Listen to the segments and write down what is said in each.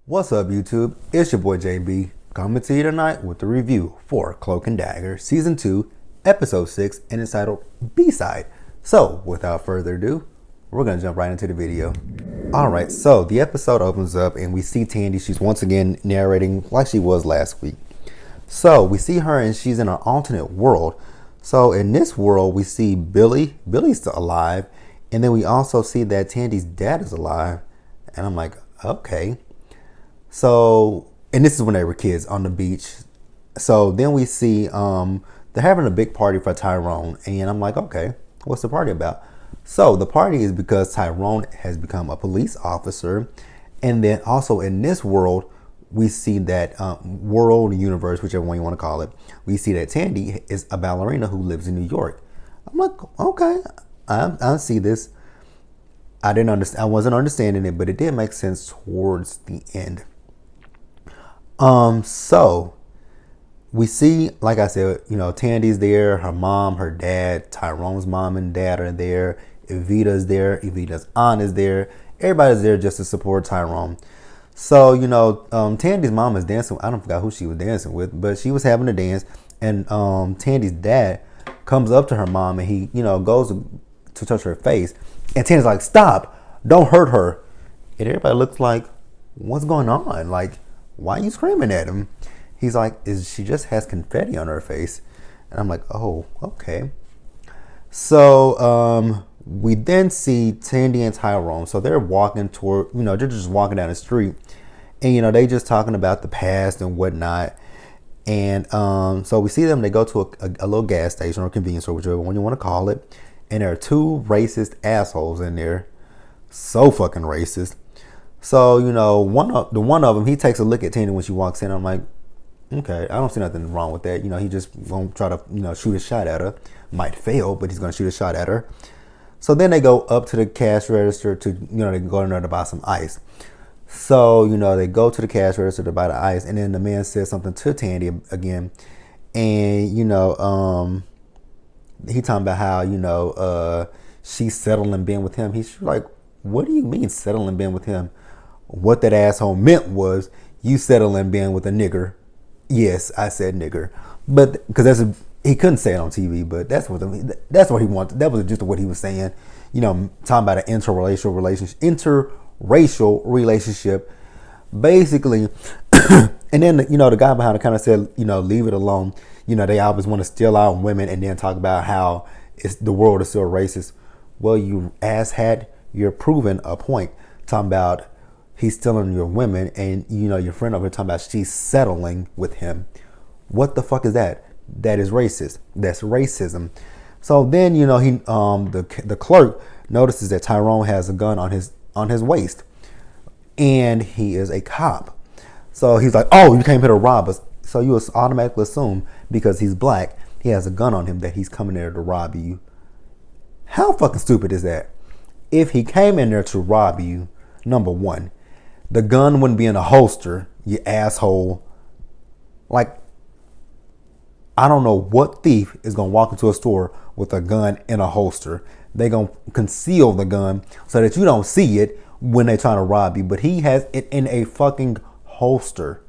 What's up, YouTube? It's your boy JB coming to you tonight with the review for Cloak and Dagger Season 2, Episode 6, and it's titled B-Side. So, without further ado, we're going to jump right into the video. Alright, so the episode opens up and we see Tandy. She's once again narrating like she was last week. So, we see her and she's in an alternate world. So, in this world, we see Billy. Billy's still alive. And then we also see that Tandy's dad is alive. And I'm like, okay. So, and this is when they were kids on the beach. So then we see they're having a big party for Tyrone. And I'm like, okay, what's the party about? So the party is because Tyrone has become a police officer. And then also in this world, we see that world, universe, whichever one you want to call it. We see that Tandy is a ballerina who lives in New York. I'm like, okay, I see this. I didn't understand. I wasn't understanding it, but it did make sense towards the end. So we see, like I said, Tandy's there, her mom, her dad, Tyrone's mom and dad are there. Evita's there. Evita's aunt is there. Everybody's there just to support Tyrone. So, Tandy's mom is dancing. I don't forget who she was dancing with, but she was having a dance. And Tandy's dad comes up to her mom and he, goes to touch her face. And Tandy's like, stop, don't hurt her. And everybody looks like, what's going on? Like, why are you screaming at him? He's like, she just has confetti on her face. And I'm like, oh, okay. So we then see Tandy and Tyrone. So they're walking toward, they're just walking down the street. And, they just talking about the past and whatnot. And so we see them. They go to a little gas station or convenience store, whichever one you want to call it. And there are two racist assholes in there. So fucking racist. So, one of them, he takes a look at Tandy when she walks in. I'm like, okay, I don't see nothing wrong with that. He just won't try to, shoot a shot at her. Might fail, but he's going to shoot a shot at her. So then they go up to the cash register to, they go in there to buy some ice. So, they go to the cash register to buy the ice. And then the man says something to Tandy again. And, he talking about how, she's settling being with him. He's like, what do you mean settling being with him? What that asshole meant was you settling being with a nigger. Yes, I said nigger, but because he couldn't say it on TV, but that's what he wanted. That was just what he was saying. Talking about an interracial relationship, basically. And then the guy behind it kind of said, leave it alone. They always want to steal our women and then talk about how the world is still racist. Well, you asshat, you're proving a point. Talking about he's stealing your women, and your friend over here talking about she's settling with him. What the fuck is that? That is racist. That's racism. So then the clerk notices that Tyrone has a gun on his waist, and he is a cop. So he's like, oh, you came here to rob us. So you automatically assume because he's black, he has a gun on him that he's coming there to rob you. How fucking stupid is that? If he came in there to rob you, number one, the gun wouldn't be in a holster, you asshole. Like, I don't know what thief is going to walk into a store with a gun in a holster. They're going to conceal the gun so that you don't see it when they're trying to rob you. But he has it in a fucking holster.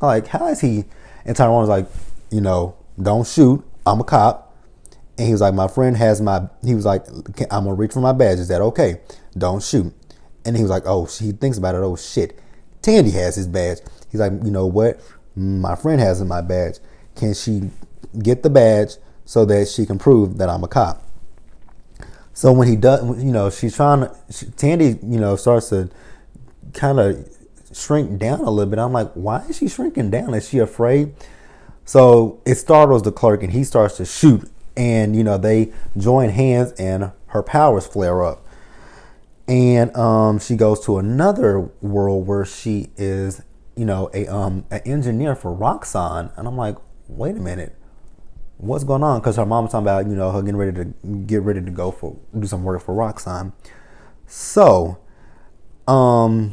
Like, how is he? And Tyrone was like, don't shoot. I'm a cop. And he was like, my friend has he was like, I'm going to reach for my badge. Is that okay? Don't shoot. And he was like, oh, he thinks about it. Oh, shit. Tandy has his badge. He's like, you know what? My friend has my badge. Can she get the badge so that she can prove that I'm a cop? So when he does, she's trying to, Tandy, starts to kind of shrink down a little bit. I'm like, why is she shrinking down? Is she afraid? So it startles the clerk and he starts to shoot. And, they join hands and her powers flare up. And she goes to another world where she is, an engineer for Roxxon. And I'm like, wait a minute, what's going on? Because her mom's talking about, her getting ready to go do some work for Roxxon. So, Roxxon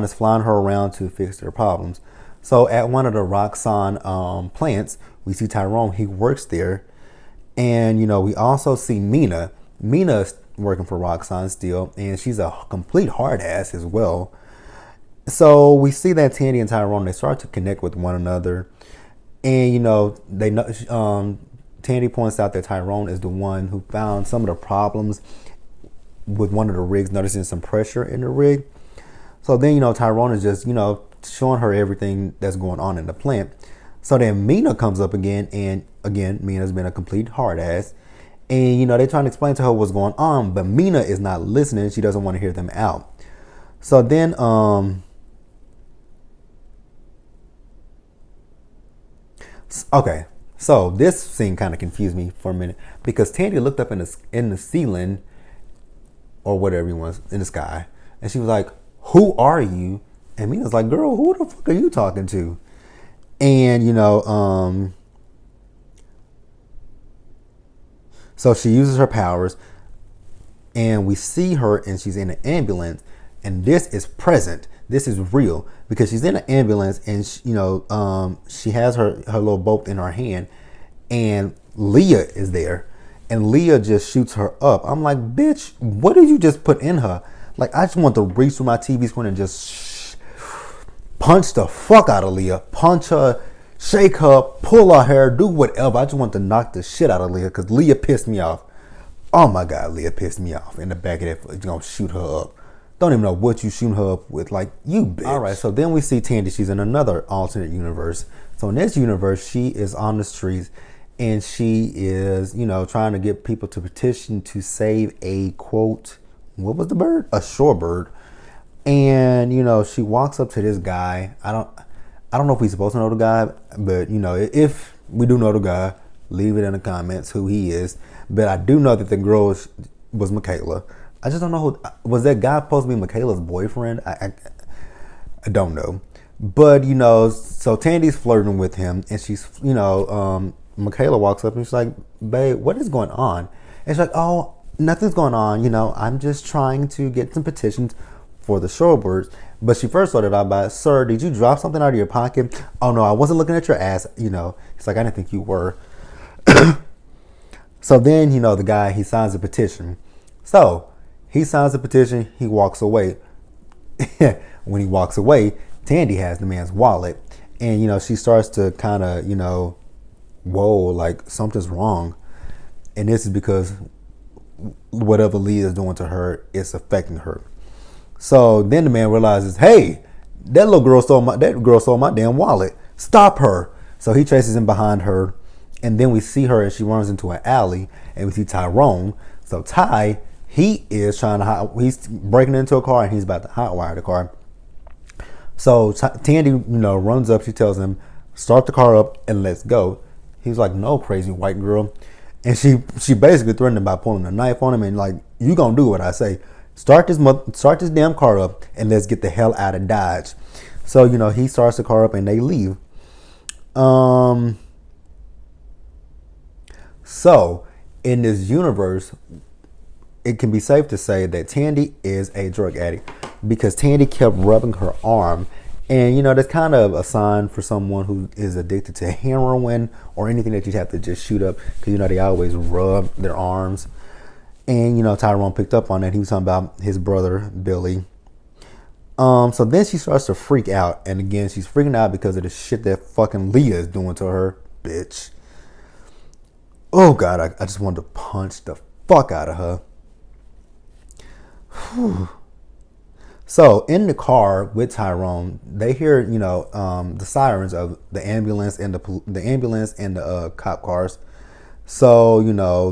is flying her around to fix their problems. So at one of the Roxxon plants, we see Tyrone. He works there. And, we also see Mina. Mina's working for Roxxon still, and she's a complete hard ass as well. So we see that Tandy and Tyrone, they start to connect with one another. And, they know, Tandy points out that Tyrone is the one who found some of the problems with one of the rigs, noticing some pressure in the rig. So then, Tyrone is just, showing her everything that's going on in the plant. So then Mina comes up again, and again, Mina's been a complete hard ass. And, they're trying to explain to her what's going on, but Mina is not listening. She doesn't want to hear them out. So then, okay, so this scene kind of confused me for a minute because Tandy looked up in the ceiling or whatever he was in the sky, and she was like, "Who are you?" And Mina's like, "Girl, who the fuck are you talking to?" And so she uses her powers, and we see her, and she's in an ambulance, and this is present. This is real because she's in an ambulance, and she has her little boat in her hand, and Leah is there, and Leah just shoots her up. I'm like, bitch, what did you just put in her? Like, I just want to reach through my TV screen and just punch the fuck out of Leah, punch her, shake her, pull her hair, do whatever. I just want to knock the shit out of Leah because Leah pissed me off. Oh my God, Leah pissed me off. In the back of that, you're gonna shoot her up. Don't even know what you shooting her up with. Like, you bitch. All right, so then we see Tandy. She's in another alternate universe. So in this universe, she is on the streets, and she is, trying to get people to petition to save a, quote, what was the bird? A shorebird. And, she walks up to this guy. I don't know if we're supposed to know the guy, but, if we do know the guy, leave it in the comments who he is. But I do know that the girl was Michaela. I just don't know who was that guy supposed to be Michaela's boyfriend. I don't know, but so Tandy's flirting with him, and she's Michaela walks up and she's like, "Babe, what is going on?" And she's like, "Oh, nothing's going on. I'm just trying to get some petitions for the shorebirds." But she first started out by, "Sir, did you drop something out of your pocket?" "Oh no, I wasn't looking at your ass." It's like, "I didn't think you were." So then the guy, he signs a petition. So he signs the petition, he walks away. When he walks away, Tandy has the man's wallet. And, she starts to kind of, whoa, like something's wrong. And this is because whatever Leah is doing to her, it's affecting her. So then the man realizes, hey, that girl stole my damn wallet. Stop her. So he chases in behind her. And then we see her and she runs into an alley. And we see Tyrone. So Ty, he is he's breaking into a car and he's about to hotwire the car. So Tandy, runs up. She tells him, "Start the car up and let's go." He's like, "No, crazy white girl." And she basically threatened him by pulling a knife on him and like, "You gonna do what I say. Start this damn car up and let's get the hell out of Dodge." So, he starts the car up and they leave. So in this universe, it can be safe to say that Tandy is a drug addict because Tandy kept rubbing her arm. And, that's kind of a sign for someone who is addicted to heroin or anything that you have to just shoot up because, they always rub their arms. And, Tyrone picked up on that. He was talking about his brother, Billy. So then she starts to freak out. And again, she's freaking out because of the shit that fucking Leah is doing to her, bitch. Oh, God, I just wanted to punch the fuck out of her. Whew. So in the car with Tyrone, they hear the sirens of the ambulance and the cop cars. So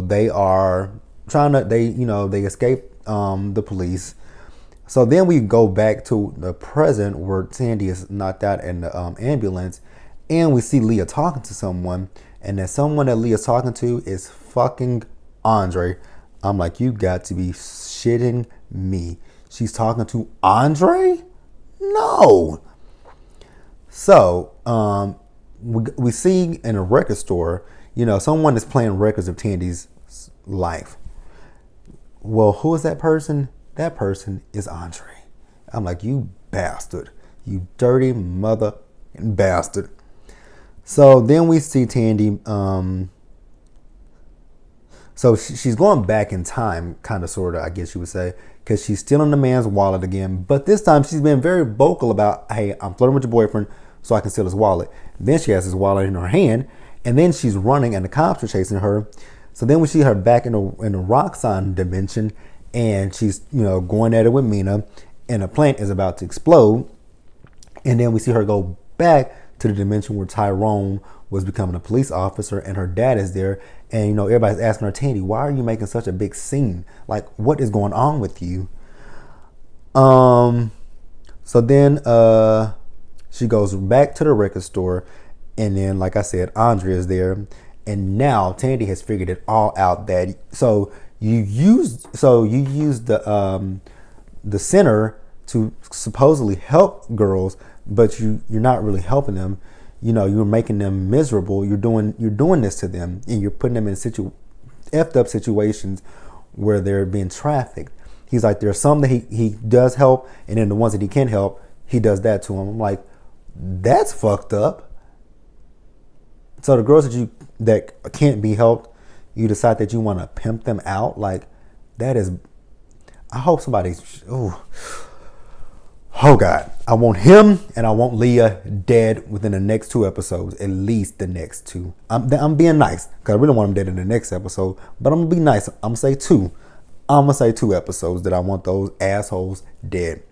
they are trying to they escape the police. So then we go back to the present where Tandy is knocked out in the ambulance, and we see Leah talking to someone, and that someone that Leah's talking to is fucking Andre. I'm like, you got to be shitting me. She's talking to Andre? No. So, we see in a record store, someone is playing records of Tandy's life. Well, who is that person? That person is Andre. I'm like, you bastard. You dirty mother bastard. So then we see Tandy, So she's going back in time, kind of, sort of, I guess you would say, because she's stealing the man's wallet again. But this time she's been very vocal about, hey, I'm flirting with your boyfriend so I can steal his wallet. Then she has his wallet in her hand, and then she's running and the cops are chasing her. So then we see her back in the rock sign dimension, and she's, going at it with Mina, and a plant is about to explode. And then we see her go back to the dimension where Tyrone was becoming a police officer, and her dad is there. And, everybody's asking her, Tandy, why are you making such a big scene? Like, what is going on with you? So then she goes back to the record store, and then, like I said, Andrea is there. And now Tandy has figured it all out, that you use the center to supposedly help girls, but you're not really helping them. You're making them miserable. You're doing this to them, and you're putting them in effed up situations where they're being trafficked. He's like, there's some that he does help, and then the ones that he can't help, he does that to them. I'm like, that's fucked up. So the girls that can't be helped, you decide that you want to pimp them out. Like, that is, I hope somebody's, oh God, I want him and I want Leah dead within the next 2 episodes, at least the next 2. I'm being nice because I really want them dead in the next episode, but I'm gonna be nice. I'm gonna say 2. I'm gonna say 2 episodes that I want those assholes dead.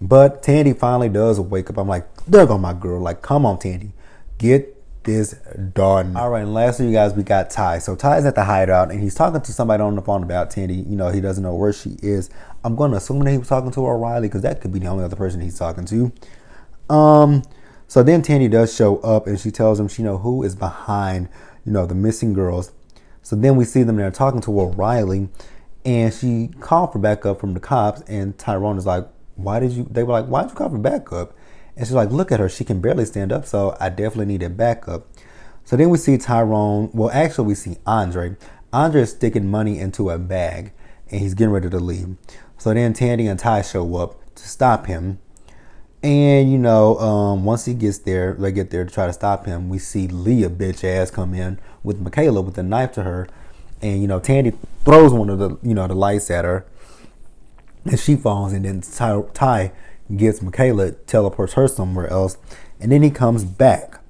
But Tandy finally does wake up. I'm like, there go my girl. Like, come on, Tandy, get this done. All right, and lastly, you guys, we got Ty. So Ty's at the hideout, and he's talking to somebody on the phone about Tandy. He doesn't know where she is. I'm going to assume that he was talking to O'Reilly, because that could be the only other person he's talking to. So then Tandy does show up, and she tells him who is behind, the missing girls. So then we see them there talking to O'Reilly, and she called for backup from the cops, and Tyrone is like, they were like, why'd you call for backup? And she's like, look at her. She can barely stand up, so I definitely needed backup. So then we see Tyrone. Well, actually, we see Andre. Andre is sticking money into a bag, and he's getting ready to leave. So then Tandy and Ty show up to stop him. And, once he gets there, they get there to try to stop him. We see Leah, bitch ass, come in with Michaela with a knife to her. And, Tandy throws one of the, the lights at her. And she falls, and then Ty gets Michaela, teleports her somewhere else, and then he comes back.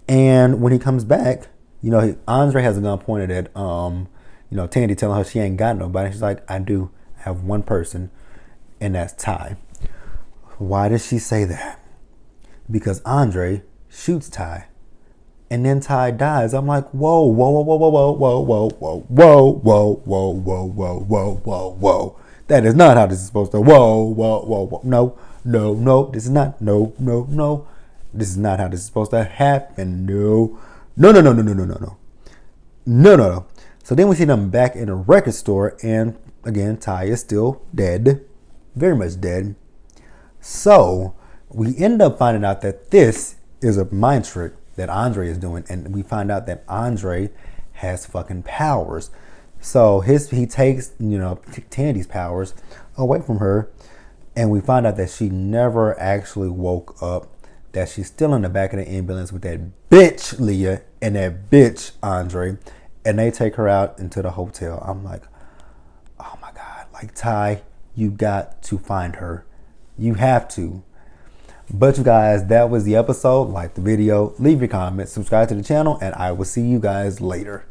And when he comes back, Andre has a gun pointed at Tandy, telling her she ain't got nobody. She's like, I do have one person, and that's Ty. Why does she say that? Because Andre shoots Ty, and then Ty dies. I'm like, whoa, whoa, whoa, whoa, whoa, whoa, whoa, whoa, whoa, whoa, whoa, whoa, whoa, whoa, whoa, whoa. That is not how this is supposed to. Whoa, whoa, whoa, whoa. No. This is not. No. This is not how this is supposed to happen. No. So then we see them back in a record store, and again, Ty is still dead, very much dead. So we end up finding out that this is a mind trick that Andre is doing, and we find out that Andre has fucking powers. So he takes, Tandy's powers away from her, and we find out that she never actually woke up, that she's still in the back of the ambulance with that bitch Leah and that bitch Andre, and they take her out into the hotel. I'm like, oh my God, like, Ty, you got to find her. You have to. But you guys, that was the episode. Like the video, leave your comments, subscribe to the channel, and I will see you guys later.